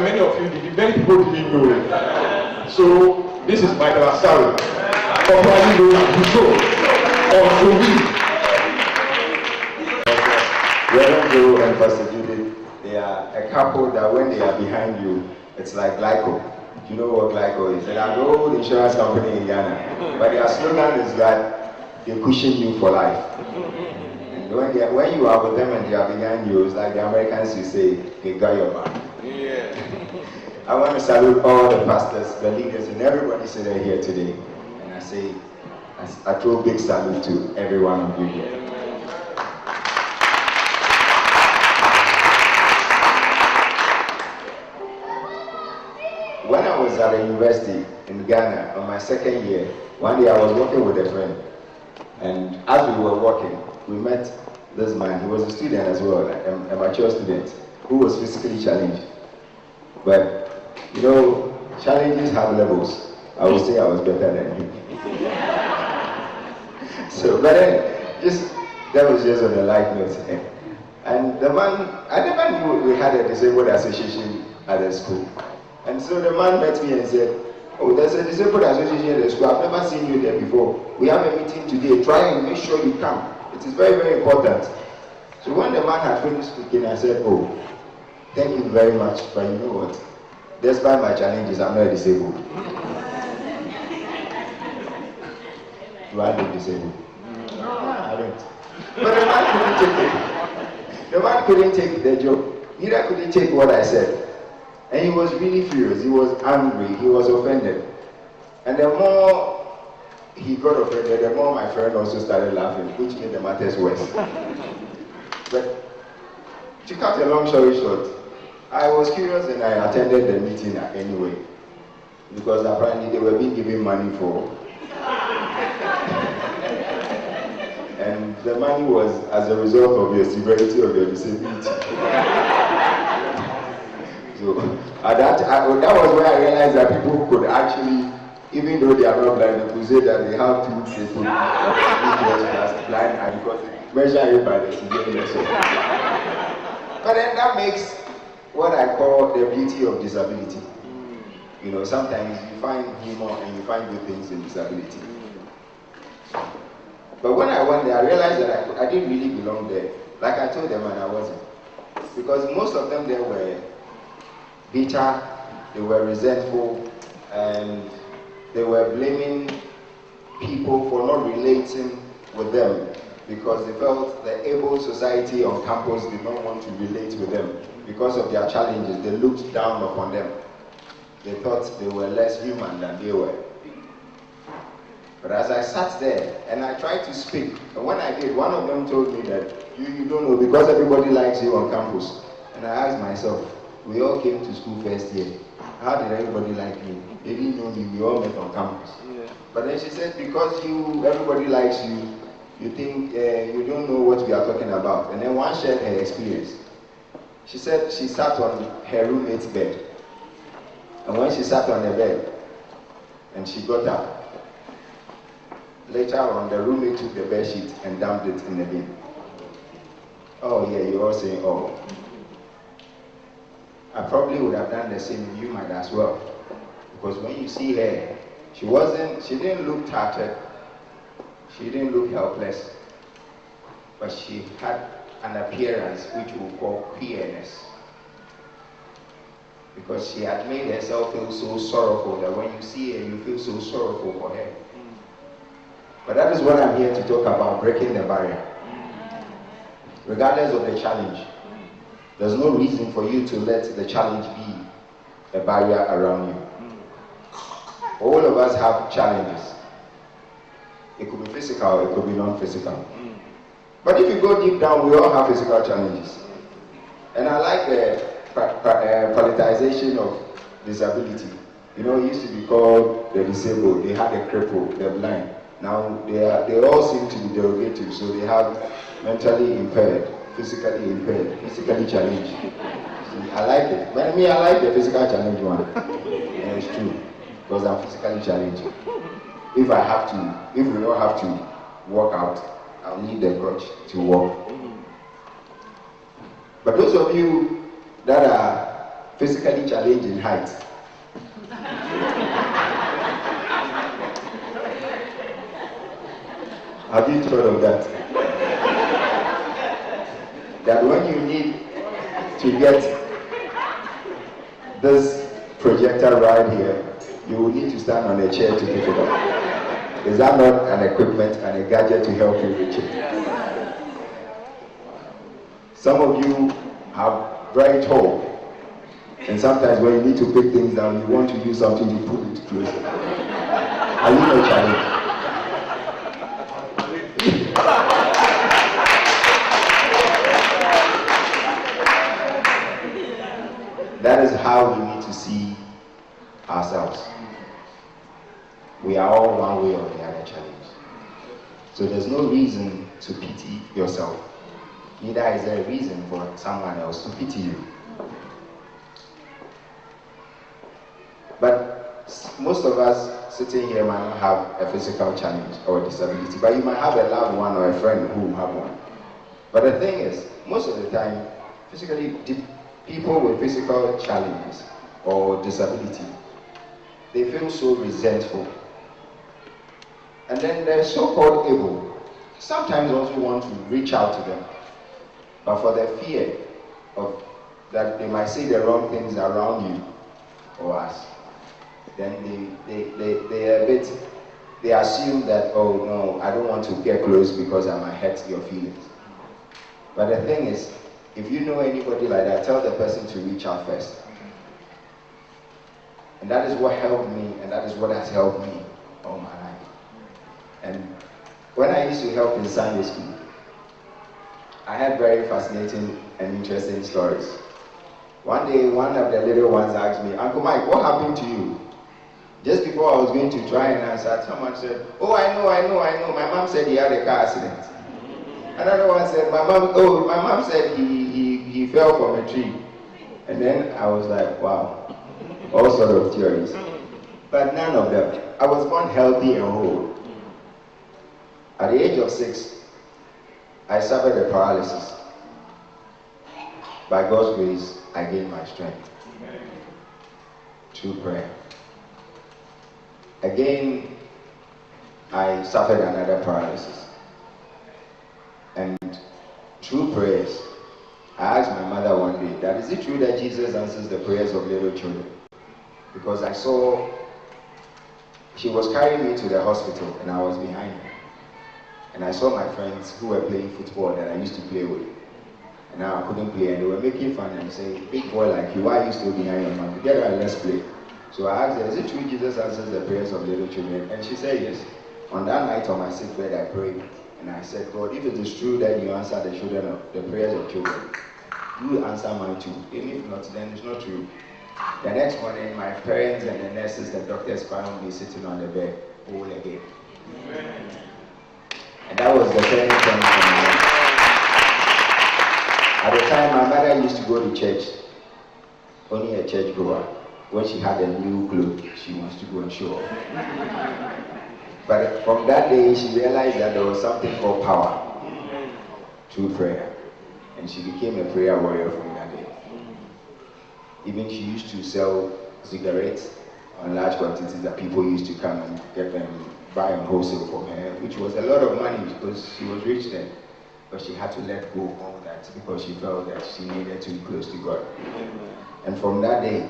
many of you did, many people didn't know it. So this is my O-Asare, popularly known as Buso or Tobi. Reverend Joe and Pastor Judith, they are a couple that when they are behind you, it's like Glyco. You know what Glyco is? They are an old insurance company in Ghana. But their slogan is that they cushion you for life. And when you are with them and they are behind you, it's like the Americans, you say, they got your back. Yeah. I want to salute all the pastors, the leaders, and everybody sitting here today. And I say, I throw a big salute to every one of you here. When I was at a university in Ghana on my second year, one day I was working with a friend, and as we were working, we met this man. He was a student as well, a mature student, who was physically challenged. But, you know, challenges have levels. I would say I was better than him. So, but then, that was just on a light note. And the man, I never knew we had a disabled association at the school. And so the man met me and said, oh, there's a disabled association at the school. I've never seen you there before. We have a meeting today. Try and make sure you come. It is very, very important. So when the man had finished speaking, I said, oh, thank you very much. But you know what? Despite my challenges, I'm not disabled. Do I look disabled? No, I don't. But the man couldn't take it. The man couldn't take the joke. Neither could he take what I said. And he was really furious, he was angry, he was offended. And the more he got offended, the more my friend also started laughing, which made the matters worse. But to cut a long story short, I was curious and I attended the meeting anyway. Because apparently they were being given money for. And the money was as a result of your severity of your disability. So that was where I realized that people could actually, even though they are not blind, they could say that they have two people as blind and because they measure it by the severity. But then that makes what I call the beauty of disability. You know, sometimes you find humor and you find good things in disability. But when I went there, I realized that I didn't really belong there. Like I told them, and I wasn't. Because most of them there were bitter, they were resentful, and they were blaming people for not relating with them because they felt the able society on campus did not want to relate with them because of their challenges. They looked down upon them. They thought they were less human than they were. But as I sat there and I tried to speak, and when I did, one of them told me that you don't know because everybody likes you on campus. And I asked myself, we all came to school first year. How did everybody like me? They didn't know me, we all met on campus. Yeah. But then she said, because everybody likes you, you think you don't know what we are talking about. And then one shared her experience. She said she sat on her roommate's bed. And when she sat on the bed, and she got up, later on the roommate took the bed sheet and dumped it in the bin. Oh yeah, you're all saying, oh. I probably would have done the same, you might as well. Because when you see her, she didn't look tattered, she didn't look helpless, but she had an appearance which we call queerness. Because she had made herself feel so sorrowful that when you see her, you feel so sorrowful for her. But that is what I'm here to talk about, breaking the barrier. Regardless of the challenge, there's no reason for you to let the challenge be a barrier around you. All of us have challenges. It could be physical, it could be non-physical. But if you go deep down, we all have physical challenges. And I like the politicization of disability. You know, it used to be called the disabled, they had the crippled, the blind. Now they all seem to be derogative, so they have mentally impaired, physically impaired, physically challenged. See, I like it. But me, I like the physical challenge one. And it's true, because I'm physically challenged. If we don't have to walk out, I'll need the crutch to walk. But those of you that are physically challenged in height. Have you thought of that? That when you need to get this projector right here, you will need to stand on a chair to pick it up. Is that not an equipment and a gadget to help you reach it? Some of you are very tall, and sometimes when you need to pick things down, you want to use something to pull it closer. Are you no challenge? That is how we need to see ourselves. We are all one way or the other challenged. So there's no reason to pity yourself. Neither is there a reason for someone else to pity you. But most of us sitting here might not have a physical challenge or disability, but you might have a loved one or a friend who have one. But the thing is, most of the time, people with physical challenges or disability, they feel so resentful. And then the so-called able sometimes also want to reach out to them, but for the fear of that they might say the wrong things around you or us, then they assume that, oh no, I don't want to get close because I might hurt your feelings. But the thing is, if you know anybody like that, tell the person to reach out first. And that is what helped me, and that is what has helped me all my life. And when I used to help in Sunday school, I had very fascinating and interesting stories. One day, one of the little ones asked me, Uncle Mike, what happened to you? Just before I was going to try and answer, someone said, oh, I know. My mom said he had a car accident. Another one said, my mom said he fell from a tree. And then I was like, wow, all sorts of theories. But none of them. I was born healthy and whole. At the age of 6, I suffered a paralysis. By God's grace, I gained my strength through prayer. Again, I suffered another paralysis. And through prayers, I asked my mother one day, that is it true that Jesus answers the prayers of little children? Because I saw, she was carrying me to the hospital and I was behind her. And I saw my friends who were playing football that I used to play with. And now I couldn't play and they were making fun and saying, big boy like you, why are you still behind your mom? Get her and let's play. So I asked her, is it true Jesus answers the prayers of little children? And she said yes. On that night on my sick bed I prayed. And I said, God, if it is true that you answer the prayers of children, you answer mine too. And if not, then it's not true. The next morning, my parents and the nurses, the doctors found me sitting on the bed, whole again. Amen. And that was the turning point for my life. At the time, my mother used to go to church, only a church goer. When she had a new clothes, she wants to go and show off. But from that day, she realized that there was something called power through prayer. And she became a prayer warrior from that day. Even she used to sell cigarettes on large quantities that people used to come and get them, buy on wholesale from her, which was a lot of money because she was rich then. But she had to let go of all that because she felt that she needed to be close to God. And from that day,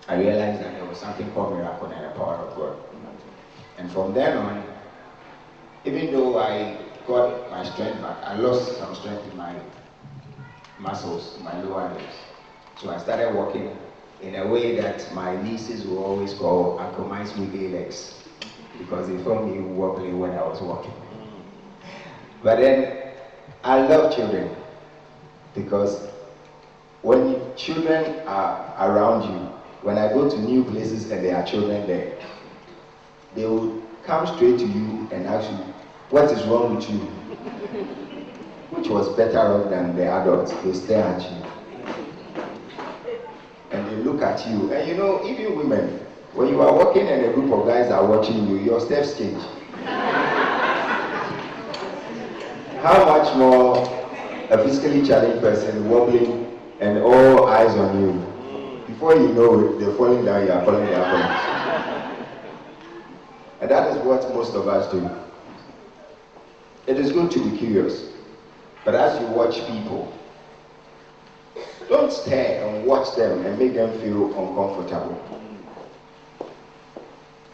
I realized that there was something called miracle and the power of God. And from then on, even though I got my strength back, I lost some strength in my muscles, my lower legs. So I started walking in a way that my nieces will always call Uncle Mike's wiggly legs, because they found me wobbling when I was walking. But then I love children, because when children are around you, when I go to new places and there are children there, they will come straight to you and ask you, what is wrong with you? Which was better off than the adults. They stare at you. And they look at you. And you know, even women, when you are walking and a group of guys are watching you, your steps change. How much more a physically challenged person wobbling and all eyes on you? Before you know it, they're falling down, you are falling down. And that is what most of us do. It is good to be curious, but as you watch people, don't stare and watch them and make them feel uncomfortable.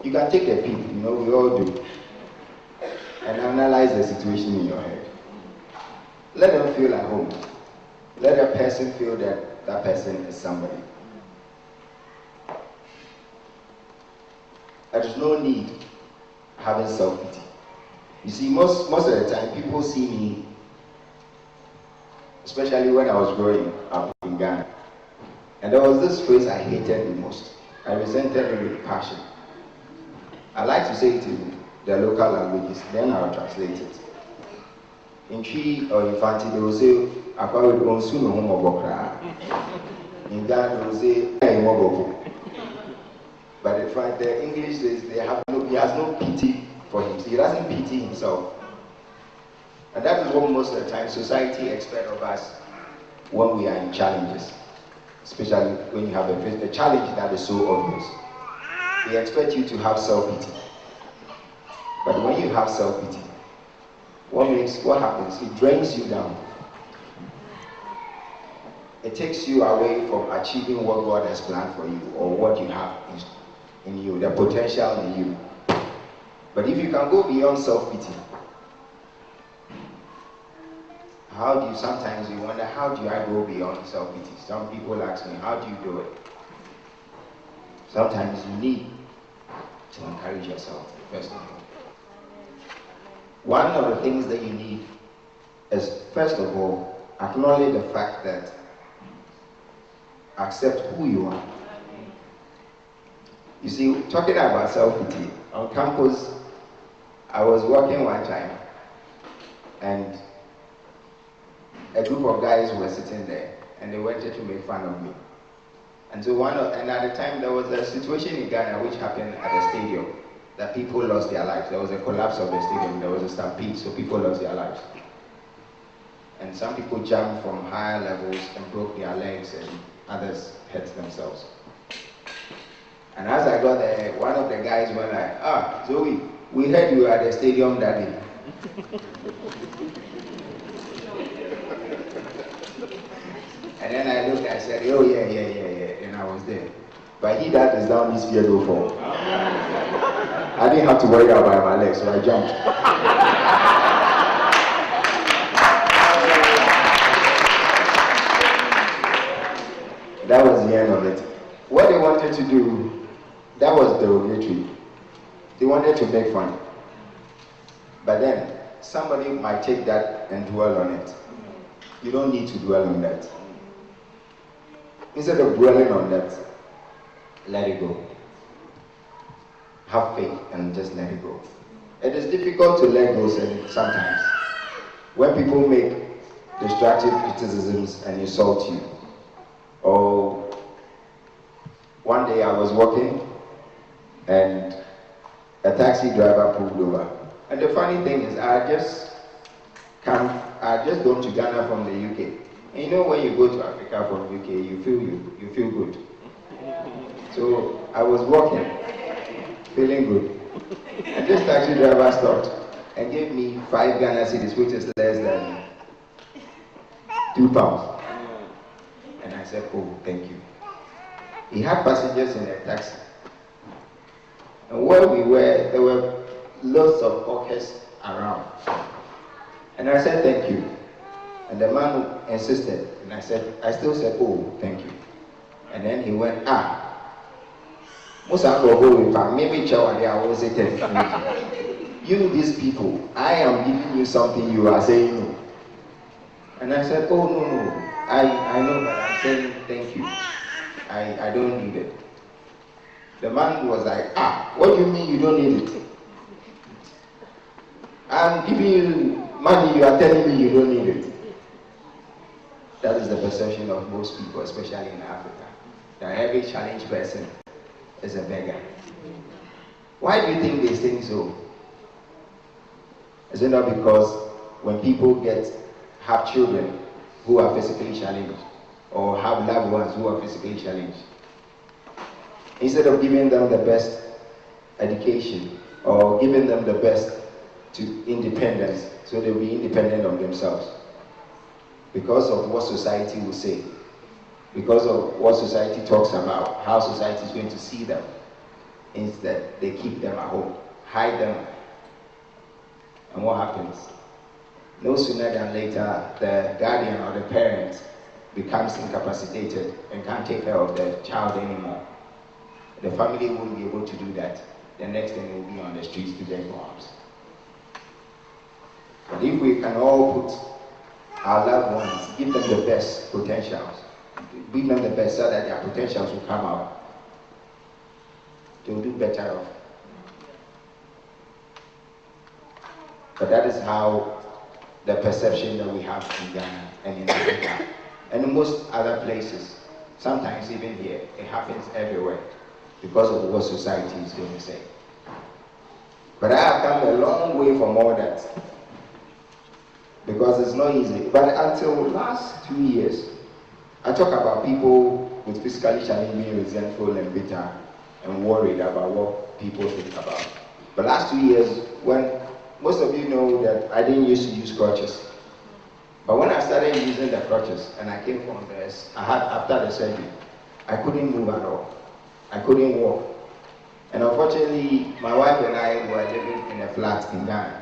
You can take a peek, we all do, and analyze the situation in your head. Let them feel at home. Let a person feel that that person is somebody. There is no need having self-pity. You see, most of the time, people see me, especially when I was growing up in Ghana, and there was this phrase I hated the most. I resented it with passion. I like to say it in the local languages, then I'll translate it. In Chi or in Fanti, they will say, "Akwa we don't soon home obokra." In Ghana, they will say, "Hey, moboko." But in fact, the English says he has no pity for him. He doesn't pity himself. And that is what most of the time society expects of us when we are in challenges. Especially when you have a challenge that is so obvious. They expect you to have self-pity. But when you have self-pity, what happens? It drains you down. It takes you away from achieving what God has planned for you or what you have in you, the potential in you. But if you can go beyond self-pity, sometimes you wonder, how do I go beyond self-pity? Some people ask me, how do you do it? Sometimes you need to encourage yourself, first of all. One of the things that you need is, first of all, acknowledge the fact that accept who you are. You see, talking about self-pity, on campus, I was working one time, and a group of guys were sitting there, and they wanted to make fun of me. And so and at the time, there was a situation in Ghana which happened at a stadium, that people lost their lives. There was a collapse of the stadium, there was a stampede, so people lost their lives. And some people jumped from higher levels and broke their legs, and others hurt themselves. And as I got there, one of the guys went like, Zoe, we heard you were at the stadium that day. And then I looked, I said, oh yeah, and I was there. But he that is down this fear no fall. I didn't have to worry about my legs, so I jumped. That was the end of it. What they wanted to do, that was derogatory. They wanted to make fun. But then, somebody might take that and dwell on it. You don't need to dwell on that. Instead of dwelling on that, let it go. Have faith and just let it go. It is difficult to let go sometimes. When people make destructive criticisms and insult you. Or one day I was walking and a taxi driver pulled over. And the funny thing is, I just gone to Ghana from the UK. And you know, when you go to Africa from UK, you feel good. So I was walking, feeling good. And this taxi driver stopped and gave me 5 Ghana cedis, which is less than £2. And I said, oh, thank you. He had passengers in the taxi. And where we were, there were lots of hawkers around. And I said, thank you. And the man insisted. And I still said, oh, thank you. And then he went, most of the maybe I will say thank you. You, these people, I am giving you something, you are saying no. And I said, oh, no. I know that I'm saying thank you. I don't need it. The man was like, what do you mean you don't need it? I'm giving you money, you are telling me you don't need it. That is the perception of most people, especially in Africa, that every challenged person is a beggar. Why do you think they think so? Is it not because when people have children who are physically challenged, or have loved ones who are physically challenged, instead of giving them the best education or giving them the best to independence, so they'll be independent of themselves. Because of what society will say, because of what society talks about, how society is going to see them. Instead, they keep them at home, hide them. And what happens? No sooner than later, the guardian or the parent becomes incapacitated and can't take care of the child anymore. The family won't be able to do that. The next thing will be on the streets to beg for arms. But if we can all put our loved ones, give them the best potentials, give them the best so that their potentials will come out, they will do better off. But that is how the perception that we have in Ghana and in Africa and in most other places, sometimes even here, it happens everywhere because of what society is going to say. But I have come a long way from all that because it's not easy. But until the last 2 years, I talk about people with physically challenging, resentful and bitter and worried about what people think about. But last 2 years, when most of you know that I didn't used to use crutches. But when I started using the crutches and I came from this, after the surgery, I couldn't move at all. I couldn't walk. And unfortunately, my wife and I were living in a flat in Ghana.